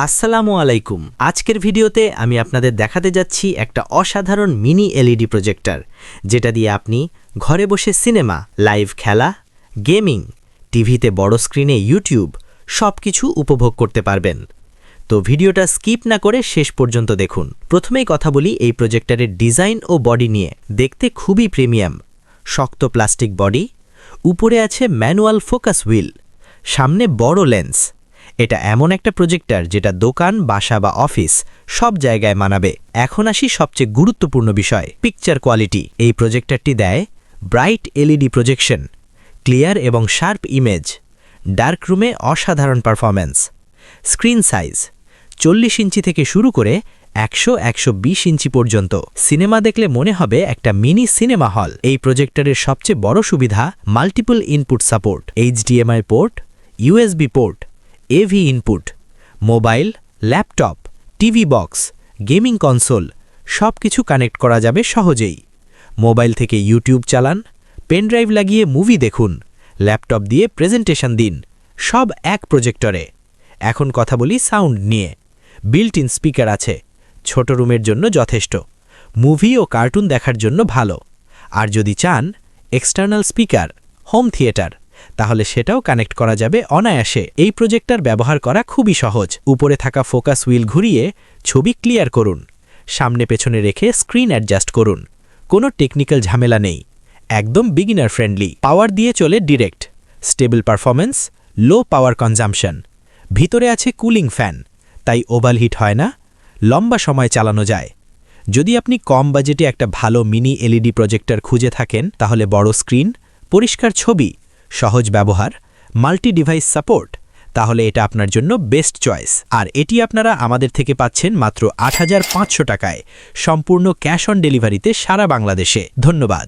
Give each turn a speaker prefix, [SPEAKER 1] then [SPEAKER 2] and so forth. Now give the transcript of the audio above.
[SPEAKER 1] আসসালামু আলাইকুম। আজকের ভিডিওতে আমি আপনাদের দেখাতে যাচ্ছি একটা অসাধারণ মিনি এলইডি প্রজেক্টর, যেটা দিয়ে আপনি ঘরে বসে সিনেমা, লাইভ খেলা, গেমিং, টিভিতে বড় স্ক্রিনে ইউটিউব সবকিছু উপভোগ করতে পারবেন। তো ভিডিওটা স্কিপ না করে শেষ পর্যন্ত দেখুন। প্রথমেই কথা বলি এই প্রজেক্টরের ডিজাইন ও বডি নিয়ে। দেখতে খুবই প্রিমিয়াম, শক্ত প্লাস্টিক বডি, উপরে আছে ম্যানুয়াল ফোকাস হুইল, সামনে বড় লেন্স। এটা এমন একটা প্রজেক্টর যেটা দোকান, বাসা বা অফিস সব জায়গায় মানাবে। এখন আসি সবচেয়ে গুরুত্বপূর্ণ বিষয়, পিকচার কোয়ালিটি। এই প্রজেক্টরটি দেয় ব্রাইট এলইডি প্রজেকশন, ক্লিয়ার এবং শার্প ইমেজ, ডার্ক রুমে অসাধারণ পারফরম্যান্স। স্ক্রিন সাইজ 40 ইঞ্চি থেকে শুরু করে 100-120 ইঞ্চি পর্যন্ত। সিনেমা দেখলে মনে হবে একটা মিনি সিনেমা হল। এই প্রজেক্টরের সবচেয়ে বড় সুবিধা multiple input support, HDMI port, USB port, AV input, mobile, laptop, TV box, gaming console সব কিছু কানেক্ট করা যাবে সহজেই। মোবাইল থেকে ইউটিউব চালান, পেনড্রাইভ লাগিয়ে মুভি দেখুন, ল্যাপটপ দিয়ে প্রেজেন্টেশন দিন, সব এক প্রজেক্টরে। এখন কথা বলি সাউন্ড নিয়ে। বিল্ট ইন স্পিকার আছে, ছোট রুমের জন্য যথেষ্ট, মুভি ও কার্টুন দেখার জন্য ভালো। আর যদি চান এক্সটার্নাল স্পিকার, হোম থিয়েটার, তাহলে সেটাও কানেক্ট করা যাবে অনায়াসে। এই প্রজেক্টর ব্যবহার করা খুবই সহজ। উপরে থাকা ফোকাস হুইল ঘুরিয়ে ছবি ক্লিয়ার করুন, সামনে পেছনে রেখে স্ক্রিন অ্যাডজাস্ট করুন। কোনো টেকনিক্যাল ঝামেলা নেই, একদম বিগিনার ফ্রেন্ডলি। পাওয়ার দিয়ে চলে ডিরেক্ট, স্টেবল পারফরম্যান্স, লো পাওয়ার কনজাম্পশন। ভিতরে আছে কুলিং ফ্যান, তাই ওভারহিট হয় না, লম্বা সময় চালানো যায়। যদি আপনি কম বাজেটে একটা ভালো মিনি এলইডি প্রজেক্টর খুঁজে থাকেন, তাহলে বড় স্ক্রিন, পরিষ্কার ছবি, সহজ ব্যবহার, মাল্টি ডিভাইস সাপোর্ট, তাহলে এটা আপনার জন্য বেস্ট চয়েস। আর এটি আপনারা আমাদের থেকে পাচ্ছেন মাত্র ৮৫০০ টাকায়, সম্পূর্ণ ক্যাশ অন ডেলিভারিতে সারা বাংলাদেশে। ধন্যবাদ।